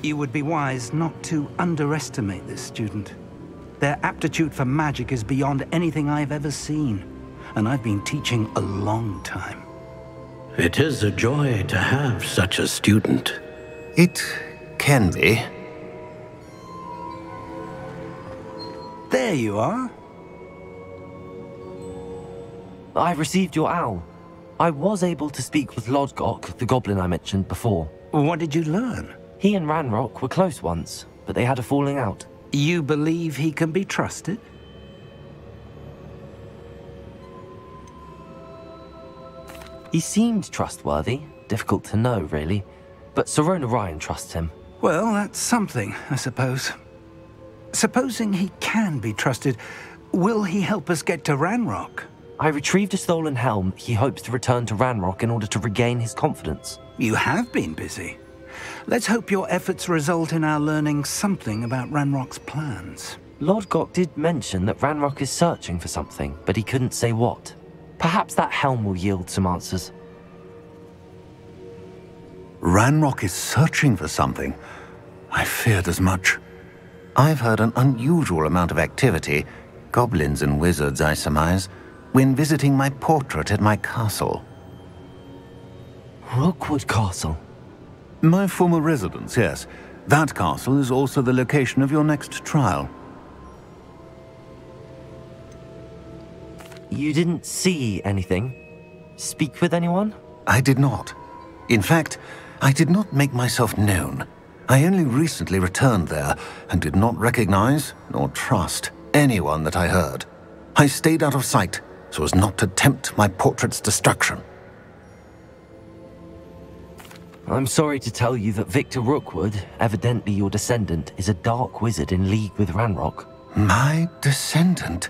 You would be wise not to underestimate this student. Their aptitude for magic is beyond anything I've ever seen, and I've been teaching a long time. It is a joy to have such a student. It can be. There you are. I received your owl. I was able to speak with Lodgok, the goblin I mentioned before. What did you learn? He and Ranrock were close once, but they had a falling out. You believe he can be trusted? He seemed trustworthy. Difficult to know, really. But Sirona Ryan trusts him. Well, that's something, I suppose. Supposing he can be trusted, will he help us get to Ranrock? I retrieved a stolen helm. He hopes to return to Ranrock in order to regain his confidence. You have been busy. Let's hope your efforts result in our learning something about Ranrock's plans. Lodgok did mention that Ranrock is searching for something, but he couldn't say what. Perhaps that helm will yield some answers. Ranrock is searching for something. I feared as much. I've heard an unusual amount of activity, goblins and wizards, I surmise, when visiting my portrait at my castle. Rookwood Castle? My former residence, yes. That castle is also the location of your next trial. You didn't see anything? Speak with anyone? I did not. In fact, I did not make myself known. I only recently returned there and did not recognize nor trust anyone that I heard. I stayed out of sight so as not to tempt my portrait's destruction. I'm sorry to tell you that Victor Rookwood, evidently your descendant, is a dark wizard in league with Ranrock. My descendant?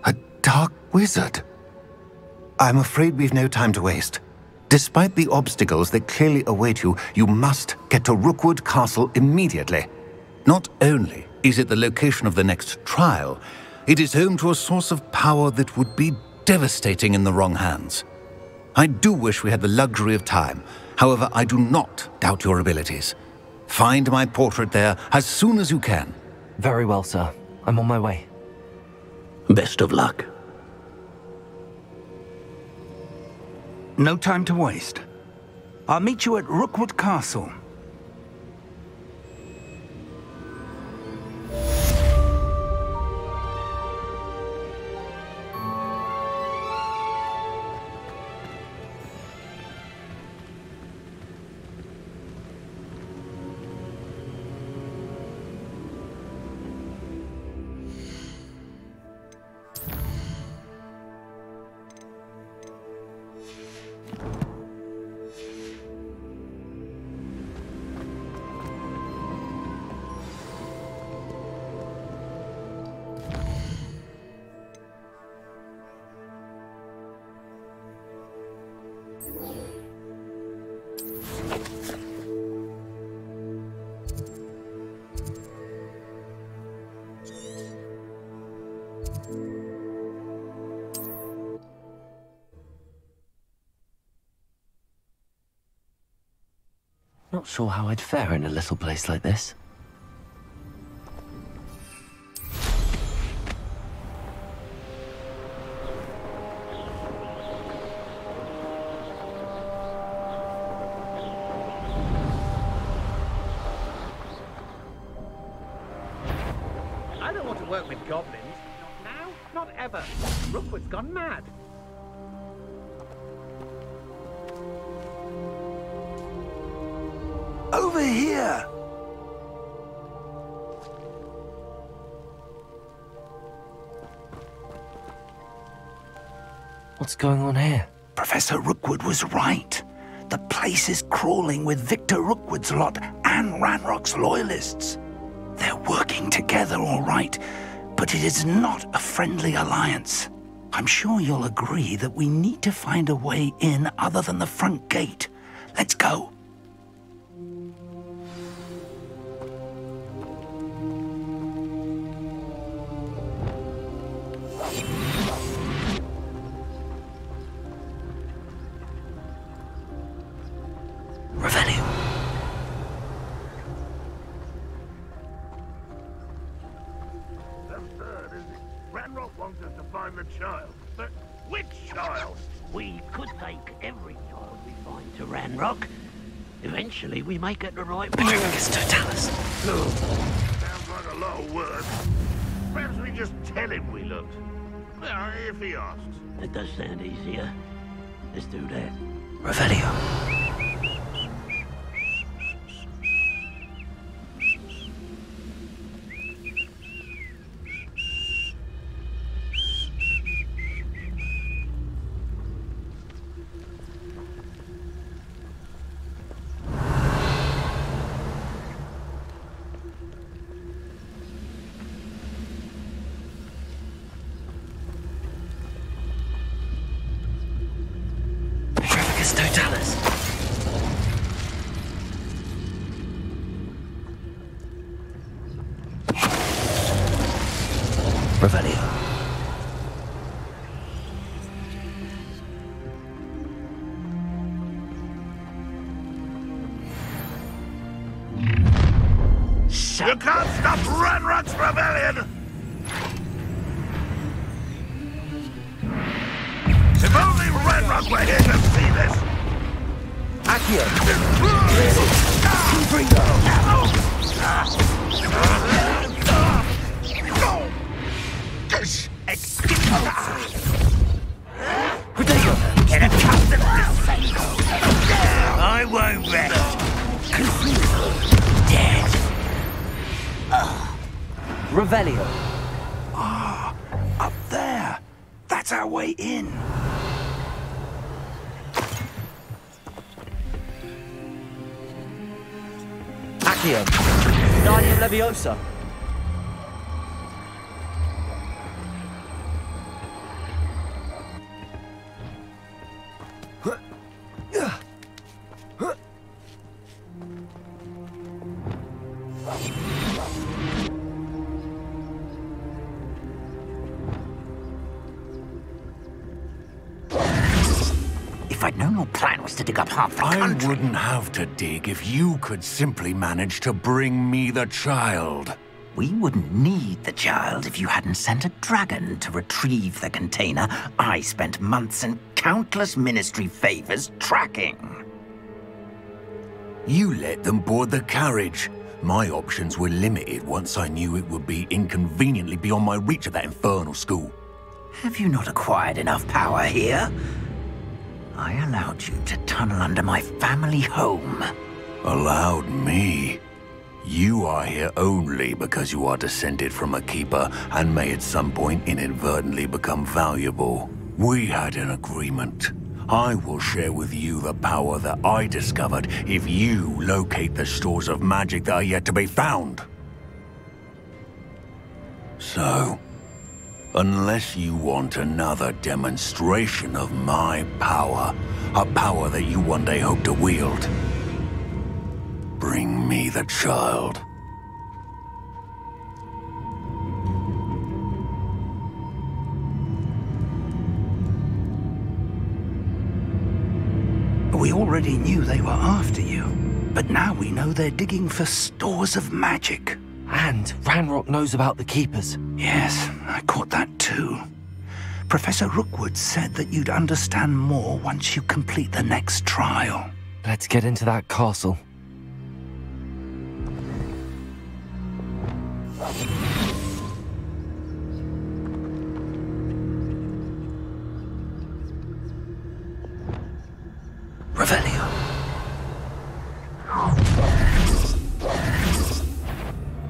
A dark wizard? I'm afraid we've no time to waste. Despite the obstacles that clearly await you, you must get to Rookwood Castle immediately. Not only is it the location of the next trial, it is home to a source of power that would be devastating in the wrong hands. I do wish we had the luxury of time. However, I do not doubt your abilities. Find my portrait there as soon as you can. Very well, sir. I'm on my way. Best of luck. No time to waste. I'll meet you at Rookwood Castle. Not sure how I'd fare in a little place like this. I don't want to work with goblins. Not now, not ever. Rookwood's gone mad. Over here! What's going on here? Professor Rookwood was right. The place is crawling with Victor Rookwood's lot and Ranrock's loyalists. They're working together, all right, but it is not a friendly alliance. I'm sure you'll agree that we need to find a way in other than the front gate. Let's go. Ranrock wants us to find the child, but which child? We could take every child we find to Ranrock. Eventually, we may get the right one. Sounds like a lot of work. Perhaps we just tell him we looked. Well, if he asks. It does sound easier. Let's do that. Revelio. Revelio. You can't stop Ranrock's rebellion! If only Ranrock were here to see this! Accio! I won't rest. Dead. Revelio. Ah, up there. That's our way in. Accio. Guardian Leviosa. If I'd known your plan was to dig up half the I country... wouldn't have to dig if you could simply manage to bring me the child. We wouldn't need the child if you hadn't sent a dragon to retrieve the container I spent months and countless ministry favors tracking. You let them board the carriage. My options were limited once I knew it would be inconveniently beyond my reach at that infernal school. Have you not acquired enough power here? I allowed you to tunnel under my family home. Allowed me? You are here only because you are descended from a keeper and may at some point inadvertently become valuable. We had an agreement. I will share with you the power that I discovered if you locate the stores of magic that are yet to be found. So, unless you want another demonstration of my power, a power that you one day hope to wield, bring me the child. We already knew they were after you, but now we know they're digging for stores of magic. And Ranrock knows about the Keepers. Yes, I caught that too. Professor Rookwood said that you'd understand more once you complete the next trial. Let's get into that castle. Revelio.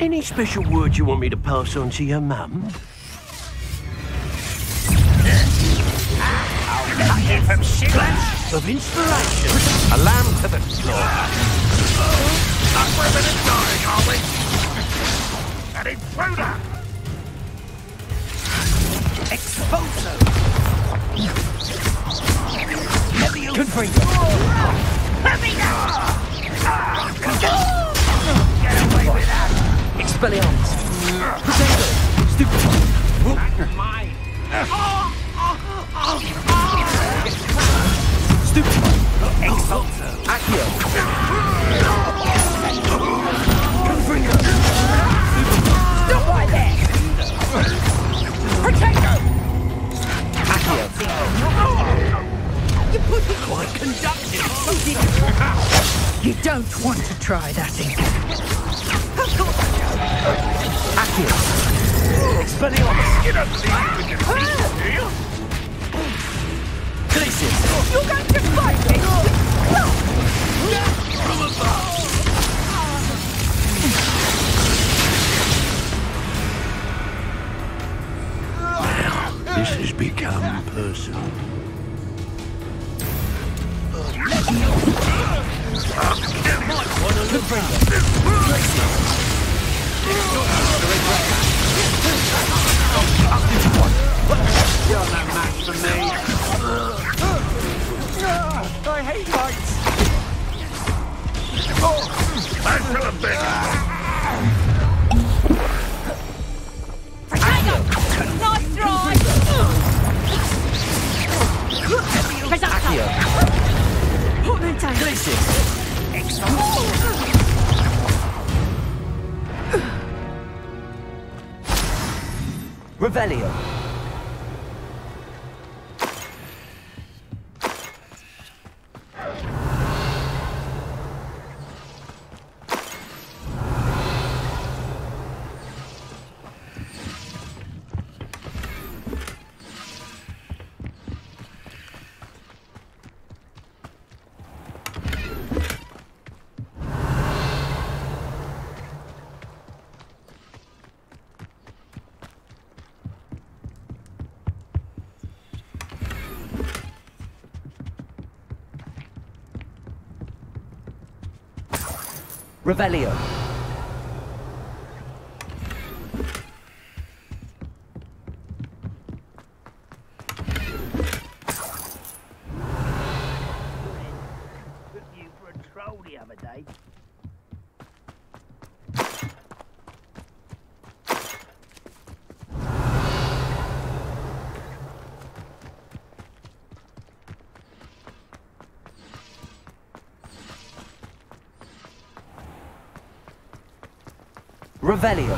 Any special words you want me to pass on to your mum? Cut you from shit. Flash of inspiration. A lamb to the slaughter. We're a minute dying, are we? An intruder! Exposo. Good for you. Let me go! Get away with that! Expelliarmus. Potato. Stupefy. That's mine! Stupefy. Expulso! Accio. Confringo. Stop right there! Protect conductive. You don't want to try that again. Accio! Expelliarmus! You don't believe we can see, do you? Glacius! You're going to fight me! From above! This has become personal. You're no match for me. I hate heights. Back to the bed. Nice try! Accio! Portmanteau! Glacius! Revelio! Revelio. Took you for a troll the other day. Revelio.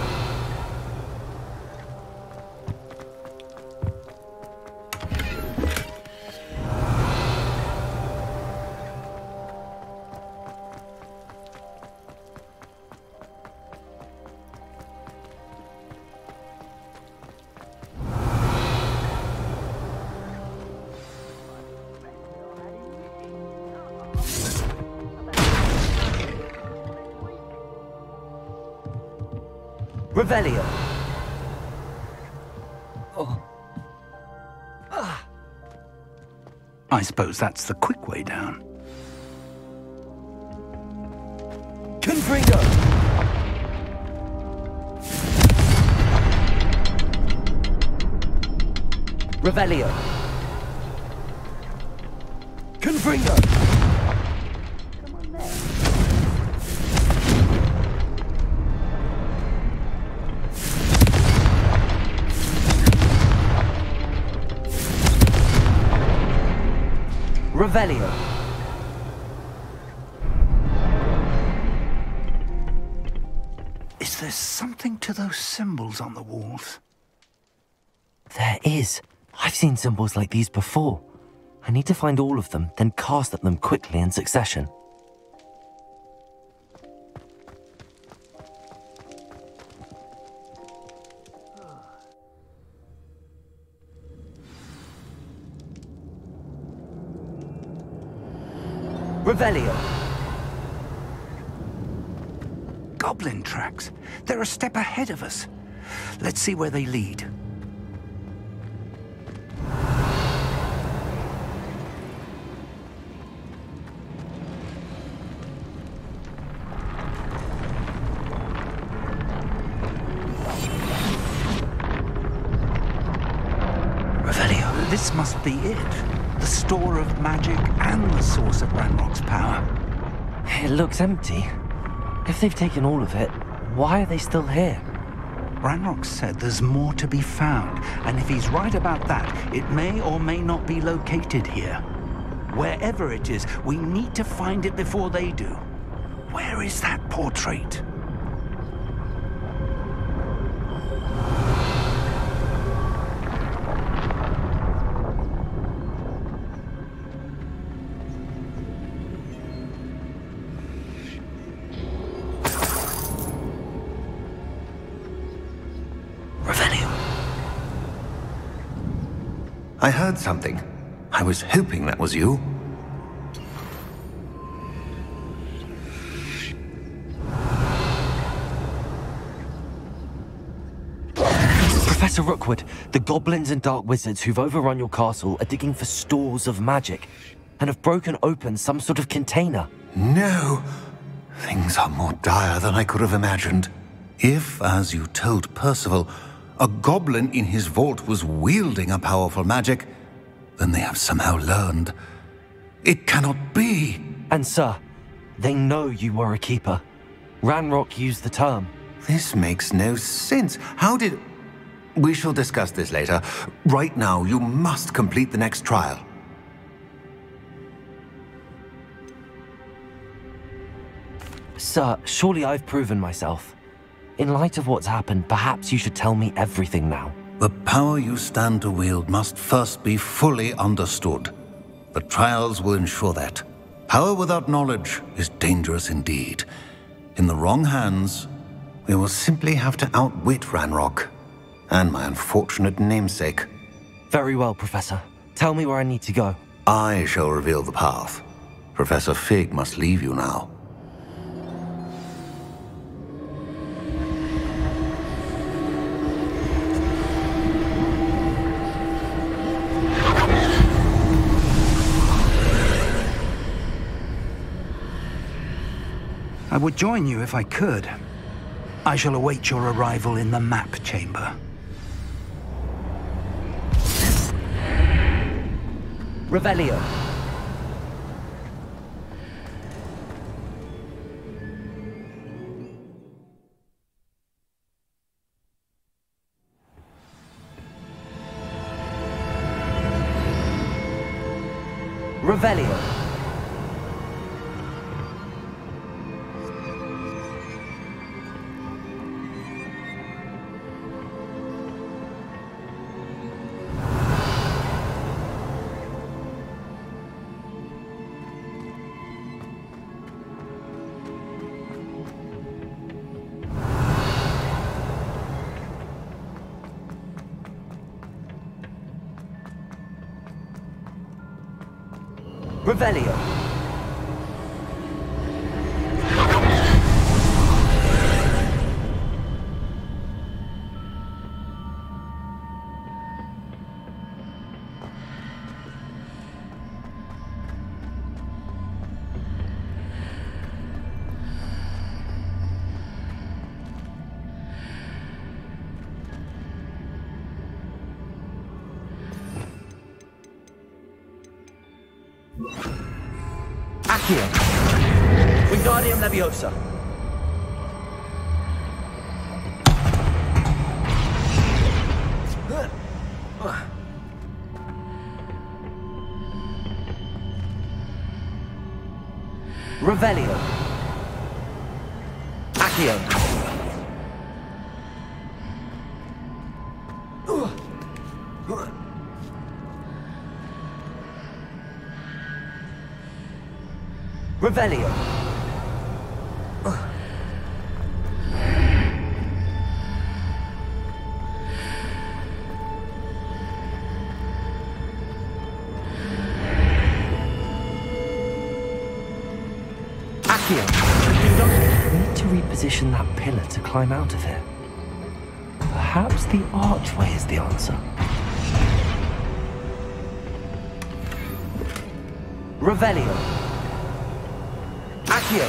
Revelio. I suppose that's the quick way down. Confringo. Revelio. Confringo. Revelio. Is there something to those symbols on the walls? There is. I've seen symbols like these before. I need to find all of them, then cast at them quickly in succession. Revelio. Goblin tracks. They're a step ahead of us. Let's see where they lead. Revelio, this must be it. The store of magic and the source of Ranrock's power. It looks empty. If they've taken all of it, why are they still here? Ranrock said there's more to be found, and if he's right about that, it may or may not be located here. Wherever it is, we need to find it before they do. Where is that portrait? I heard something. I was hoping that was you. Professor Rookwood, the goblins and dark wizards who've overrun your castle are digging for stores of magic and have broken open some sort of container. No! Things are more dire than I could have imagined. If, as you told Percival, a goblin in his vault was wielding a powerful magic, then they have somehow learned. It cannot be! And sir, they know you were a keeper. Ranrock used the term. This makes no sense. How did... We shall discuss this later. Right now, you must complete the next trial. Sir, surely I've proven myself. In light of what's happened, perhaps you should tell me everything now. The power you stand to wield must first be fully understood. The trials will ensure that. Power without knowledge is dangerous indeed. In the wrong hands, we will simply have to outwit Ranrock and my unfortunate namesake. Very well, Professor. Tell me where I need to go. I shall reveal the path. Professor Fig must leave you now. I would join you if I could. I shall await your arrival in the map chamber. Revelio. Revelio. Revelio. Accio. Wingardium Leviosa. Revelio. Accio. Revelio. Accio. We need to reposition that pillar to climb out of here. Perhaps the archway is the answer. Revelio. Accio.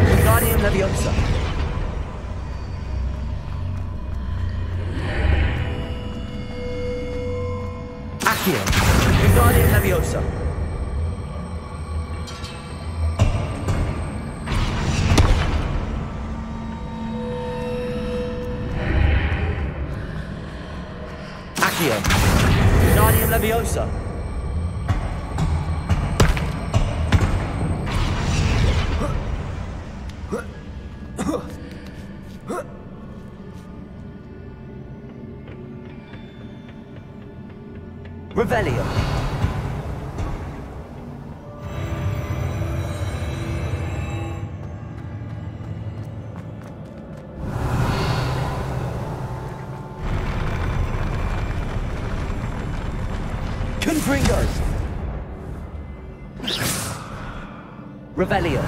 Wingardium Leviosa. Accio. Wingardium Leviosa. Accio. Wingardium Leviosa. Revelio. Confringo! Revelio.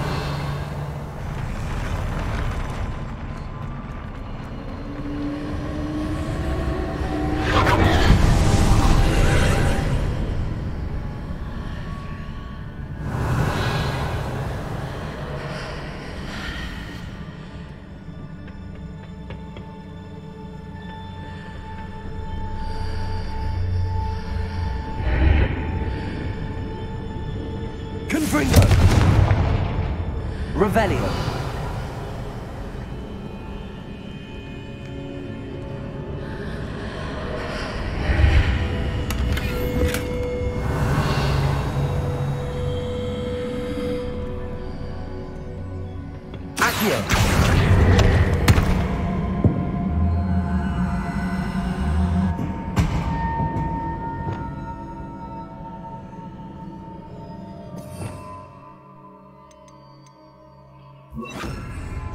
Confringo. Revelio. Accio.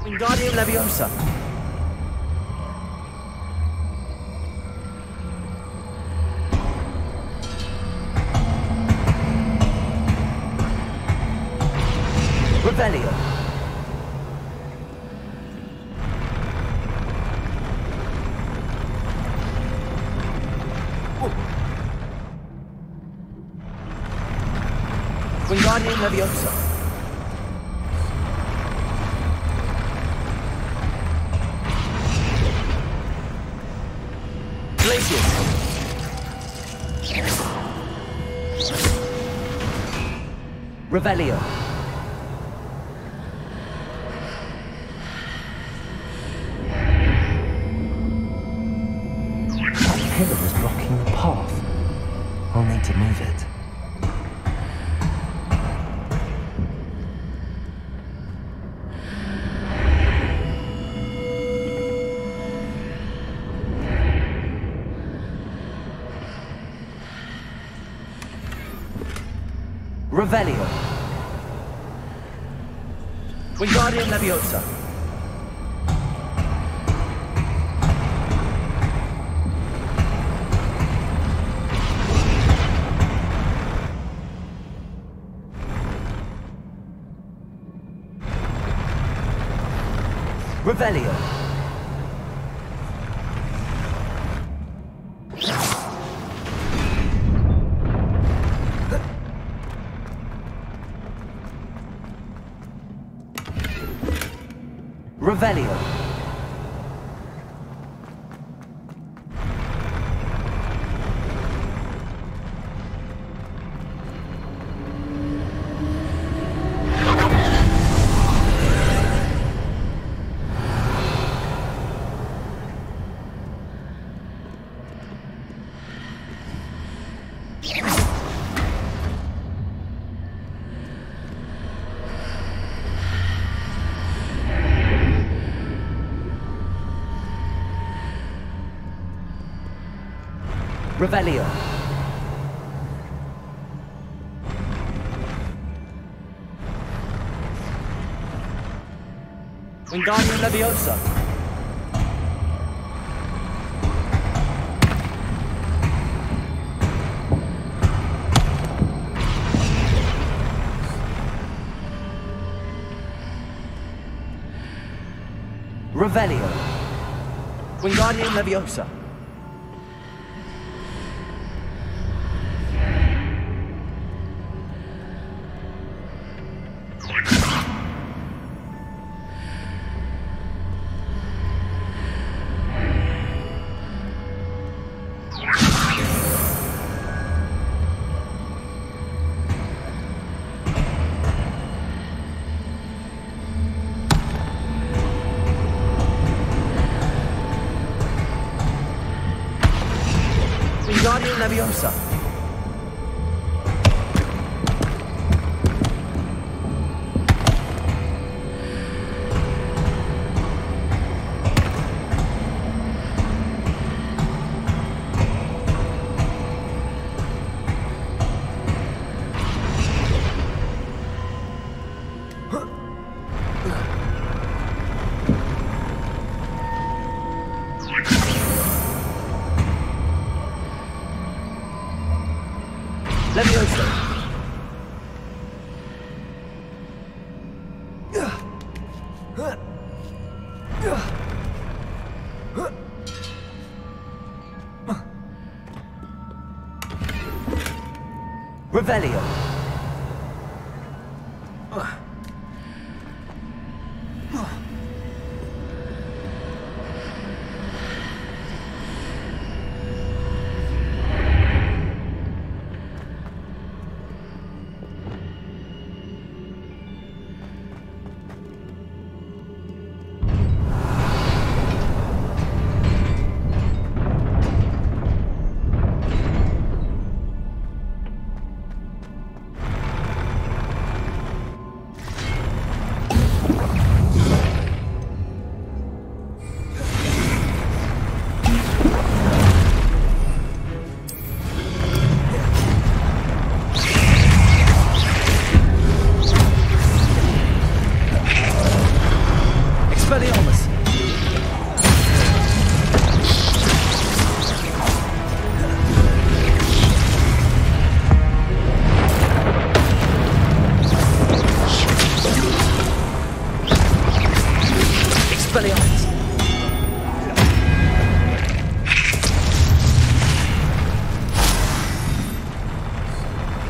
Wingardium Leviosa. Revelio. Wingardium Leviosa. Revelio. That pillar was blocking the path. I'll need to move it. Revelio. Wingardium Leviosa. Revelio. Revelio. Revelio. Wingardium Leviosa. Revelio. Wingardium Leviosa. Wingardium Leviosa. Leviosa! Revelio!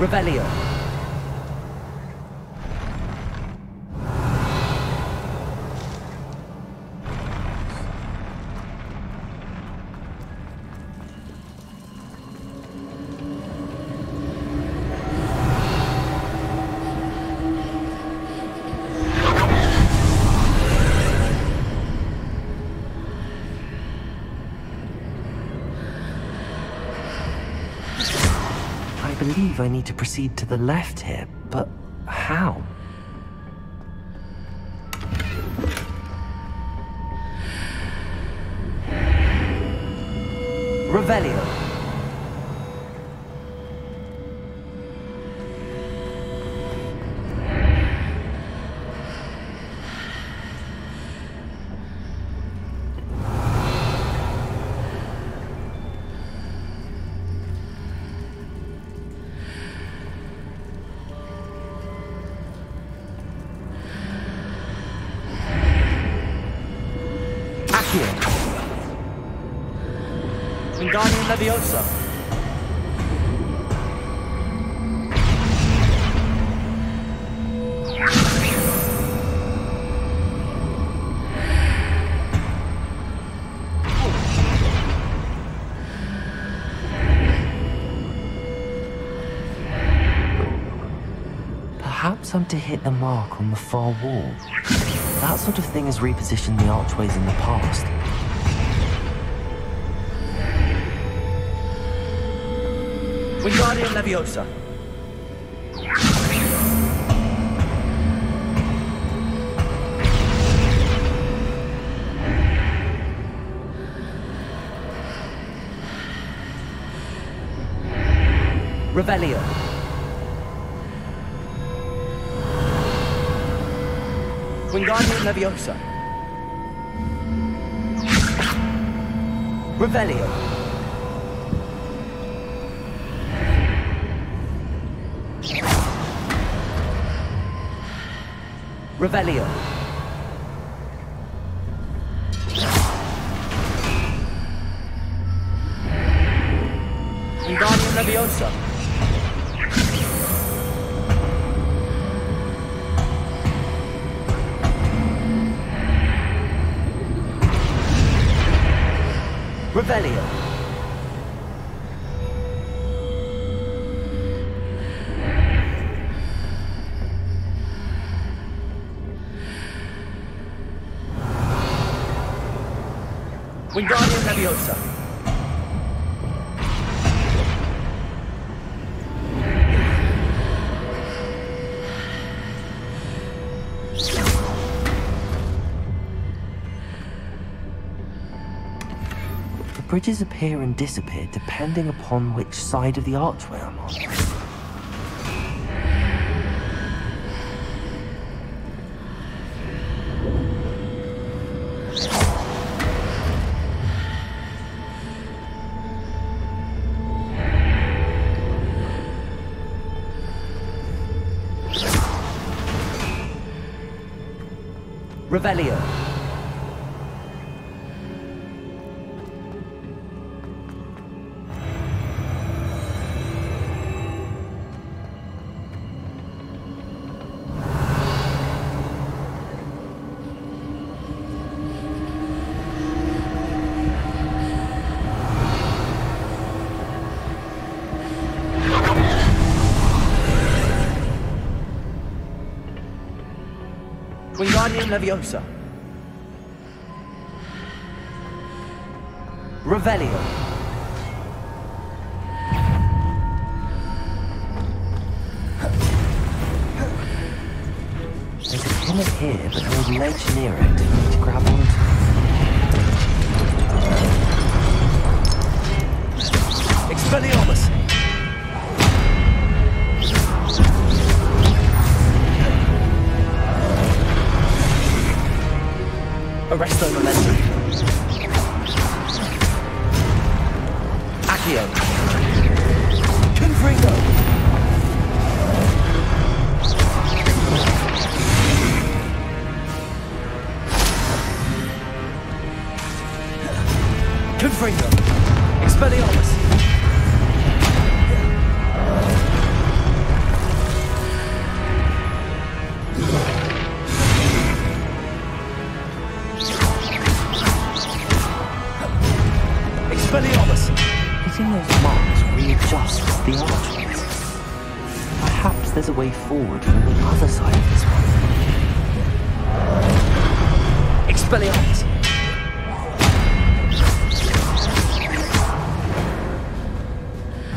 Revelio. I believe I need to proceed to the left here, but how? Revelio. Diagon Leviosa. Perhaps I'm to hit the mark on the far wall. That sort of thing has repositioned the archways in the past. Wingardium Leviosa. Revelio. Wingardium Leviosa. Revelio. Revelio. Wingardium Leviosa. Revelio. Wingardium Leviosa. The bridges appear and disappear depending upon which side of the archway I'm on. Revelio. Wingardium Leviosa. Revelio. There's a pillar here, but no ledge near it for me to grab onto. Expelliarmus! Arresto Momentum. Accio. Confringo. Confringo. Expelliarmus. Hitting those marks readjusts the archways. Perhaps there's a way forward from the other side of this one. Expelliarmus!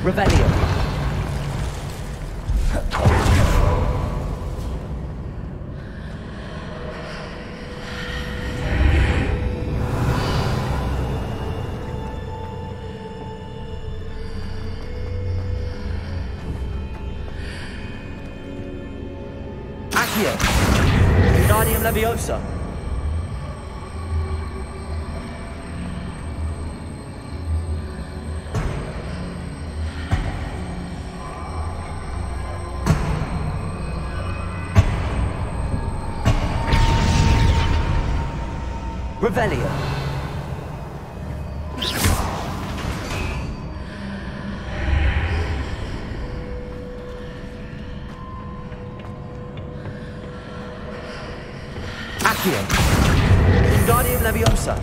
Revelio! Wingardium Leviosa. Revelio. Wingardium Leviosa.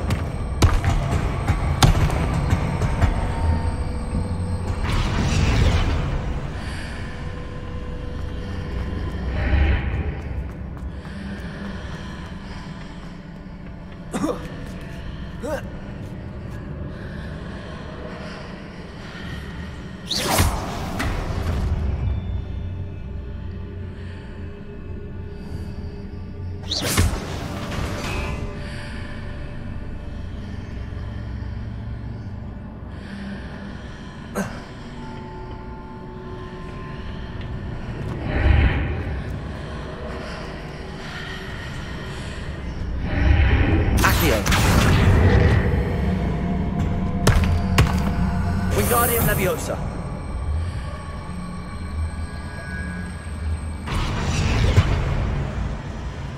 Wingardium Leviosa.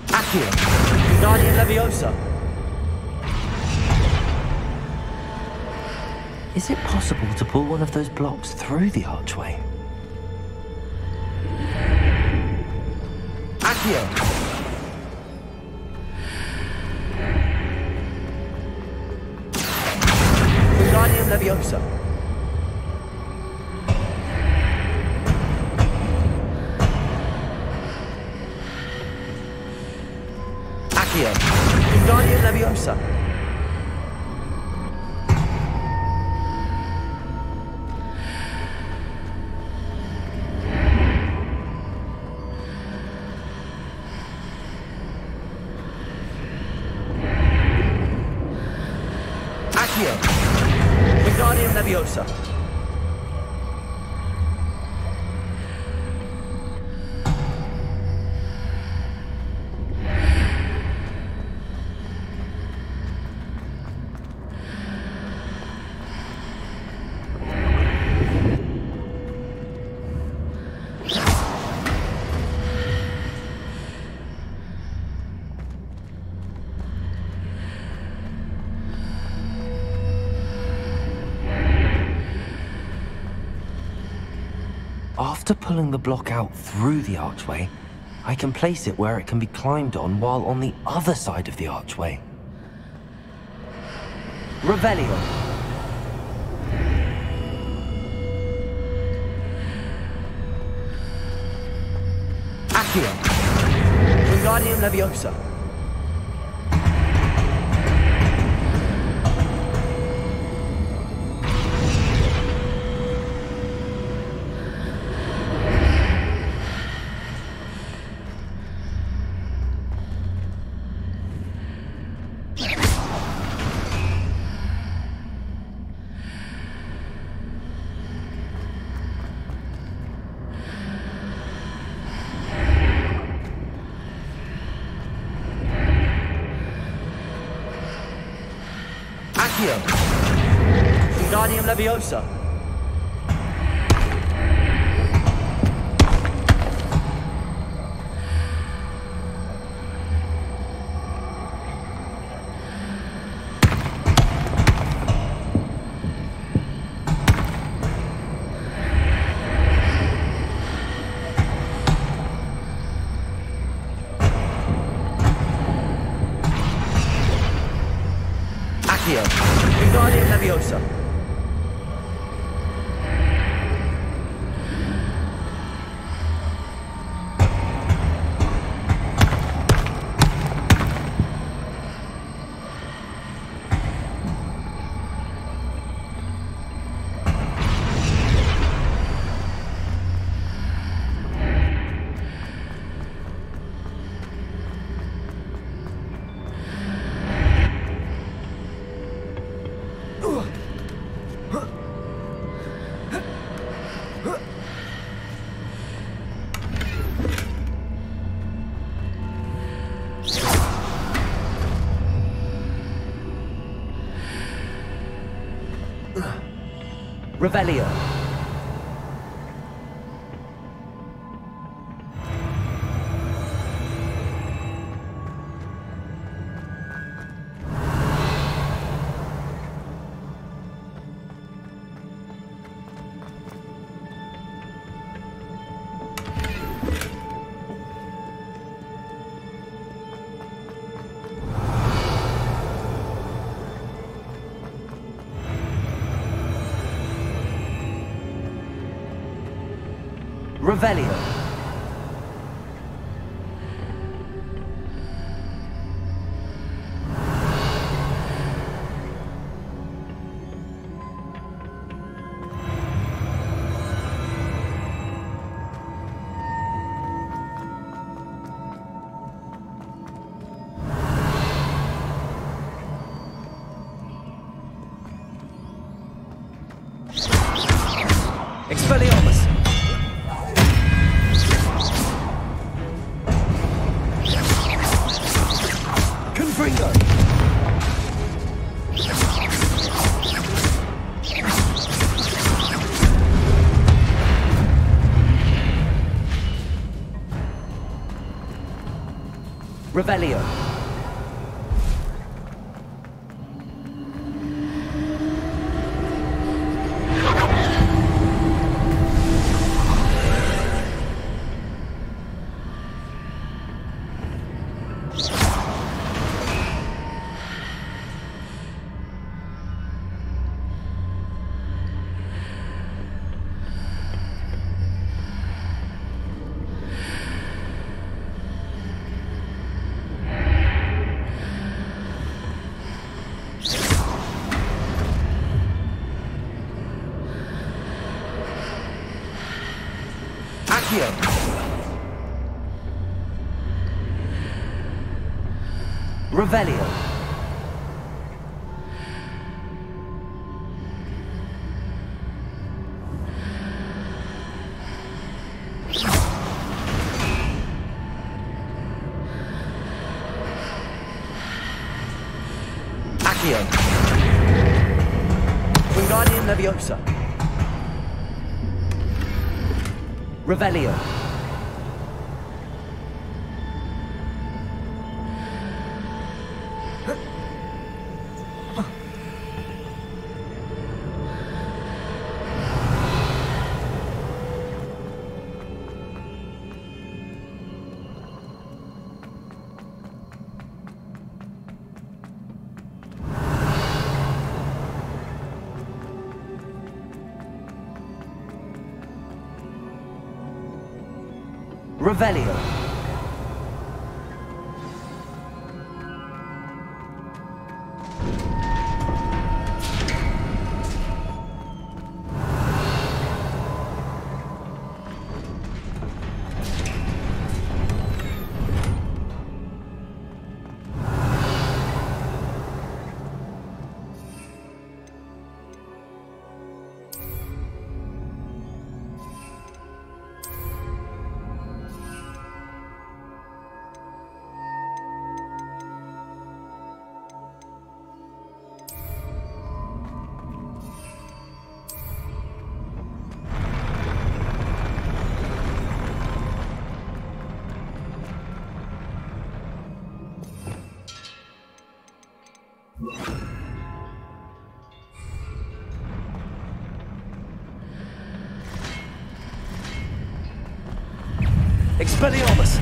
Accio. Wingardium Leviosa. Is it possible to pull one of those blocks through the archway? Accio. Wingardium Leviosa. Accio. Wingardium Leviosa. Accio. Wingardium Leviosa. After pulling the block out through the archway, I can place it where it can be climbed on while on the other side of the archway. Revelio. Accio. Wingardium Leviosa. Wingardium Leviosa. Accio. Wingardium Leviosa. Revelio. Revelio. Expelliarmus. Confringo. Revelio. Revelio. Accio. Wingardium Leviosa. Revelio. Revelio. Expelliarmus!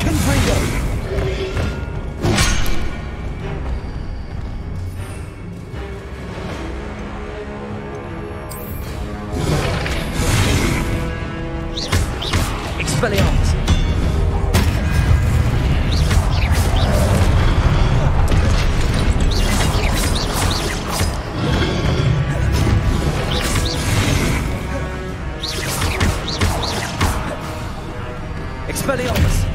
Confringo! Expelliarmus! Expelliarmus!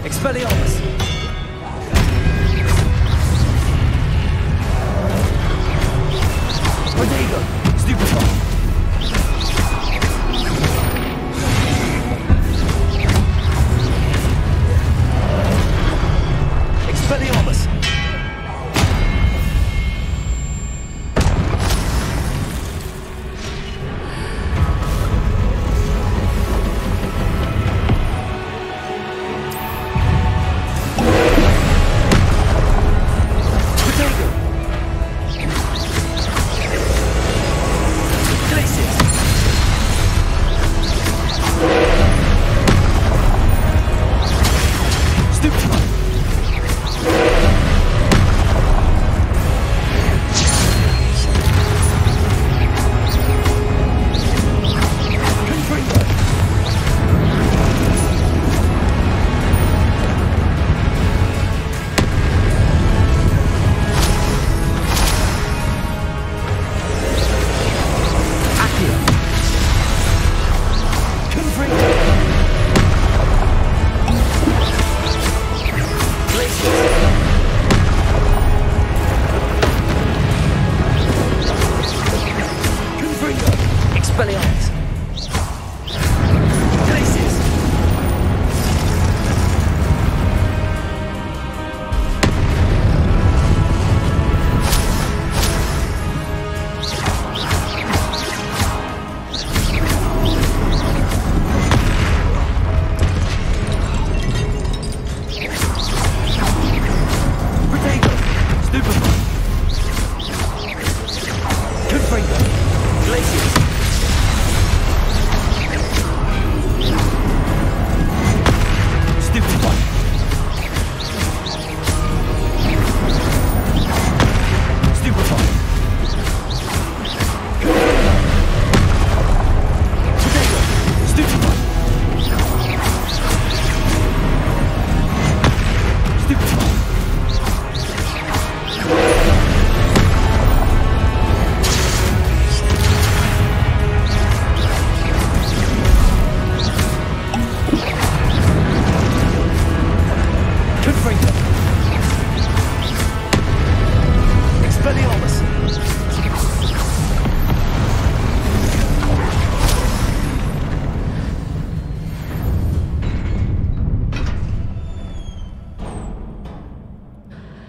Expelliarmus! Prodigo! Stupefy! Expelliarmus!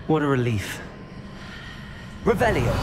What a relief. Revelio!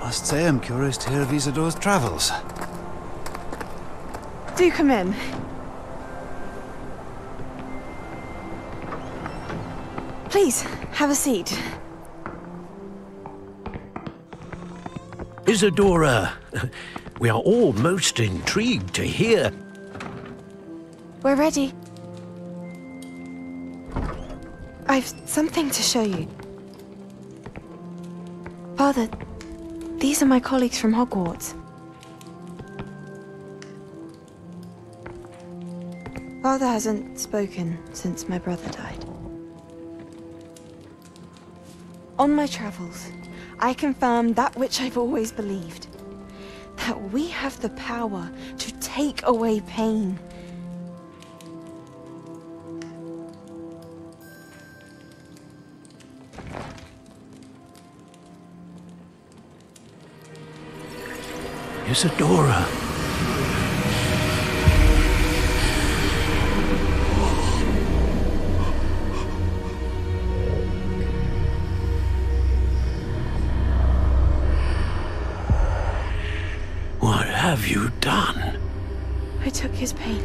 I must say I'm curious to hear of Isadore's travels. Do come in. Please, have a seat. Isadora, we are all most intrigued to hear. We're ready. I've something to show you. Father, these are my colleagues from Hogwarts. Father hasn't spoken since my brother died. On my travels, I confirmed that which I've always believed. That we have the power to take away pain. Isadora. What have you done? I took his pain.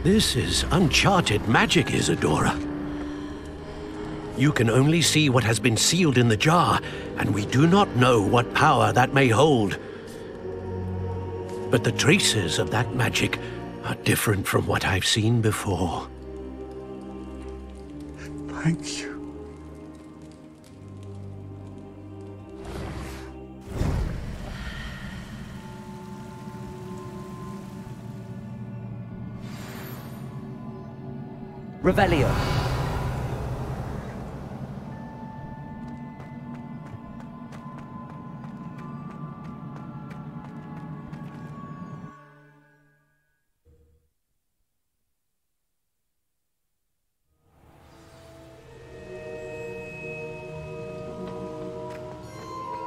This is uncharted magic, Isadora. You can only see what has been sealed in the jar, and we do not know what power that may hold. But the traces of that magic are different from what I've seen before. Thank you. Revelio.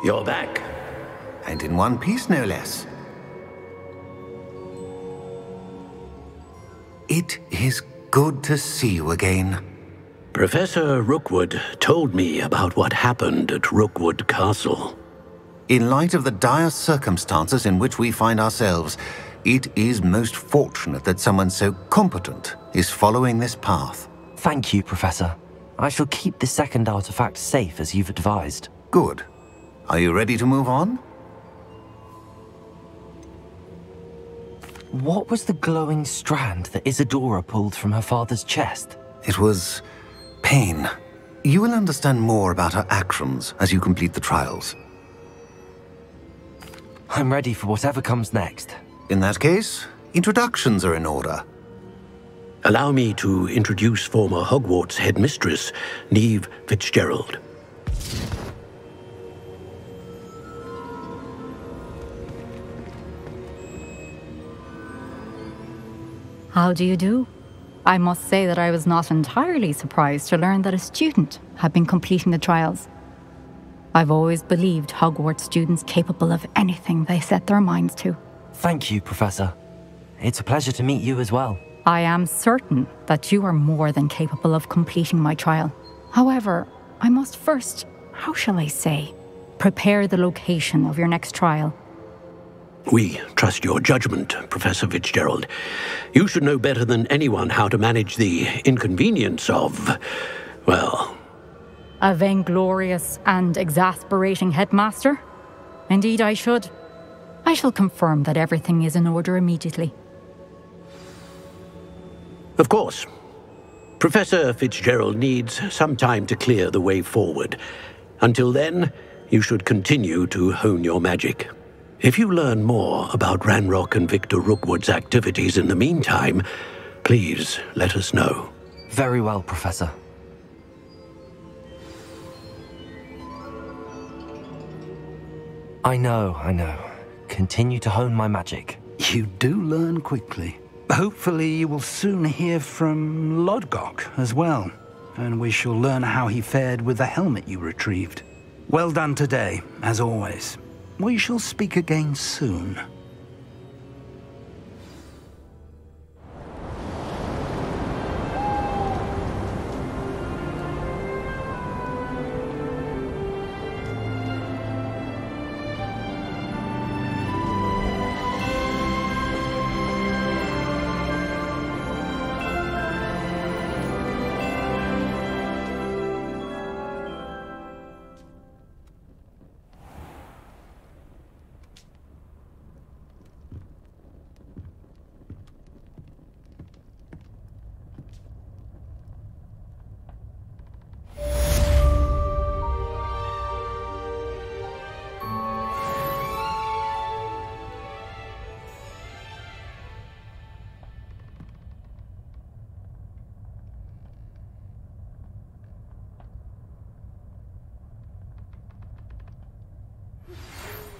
You're back. And in one piece, no less. It is good to see you again. Professor Rookwood told me about what happened at Rookwood Castle. In light of the dire circumstances in which we find ourselves, it is most fortunate that someone so competent is following this path. Thank you, Professor. I shall keep the second artifact safe as you've advised. Good. Are you ready to move on? What was the glowing strand that Isadora pulled from her father's chest? It was pain. You will understand more about her actions as you complete the trials. I'm ready for whatever comes next. In that case, introductions are in order. Allow me to introduce former Hogwarts headmistress, Neve Fitzgerald. How do you do? I must say that I was not entirely surprised to learn that a student had been completing the trials. I've always believed Hogwarts students capable of anything they set their minds to. Thank you, Professor. It's a pleasure to meet you as well. I am certain that you are more than capable of completing my trial. However, I must first, how shall I say, prepare the location of your next trial. We trust your judgment, Professor Fitzgerald. You should know better than anyone how to manage the inconvenience of, well... A vainglorious and exasperating headmaster? Indeed I should. I shall confirm that everything is in order immediately. Of course. Professor Fitzgerald needs some time to clear the way forward. Until then, you should continue to hone your magic. If you learn more about Ranrock and Victor Rookwood's activities in the meantime, please let us know. Very well, Professor. I know. Continue to hone my magic. You do learn quickly. Hopefully you will soon hear from Lodgok as well, and we shall learn how he fared with the helmet you retrieved. Well done today, as always. We shall speak again soon.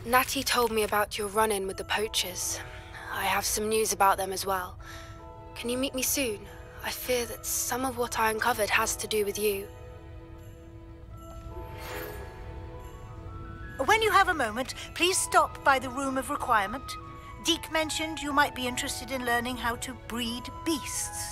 Natty told me about your run-in with the poachers. I have some news about them as well. Can you meet me soon? I fear that some of what I uncovered has to do with you. When you have a moment, please stop by the Room of Requirement. Deke mentioned you might be interested in learning how to breed beasts.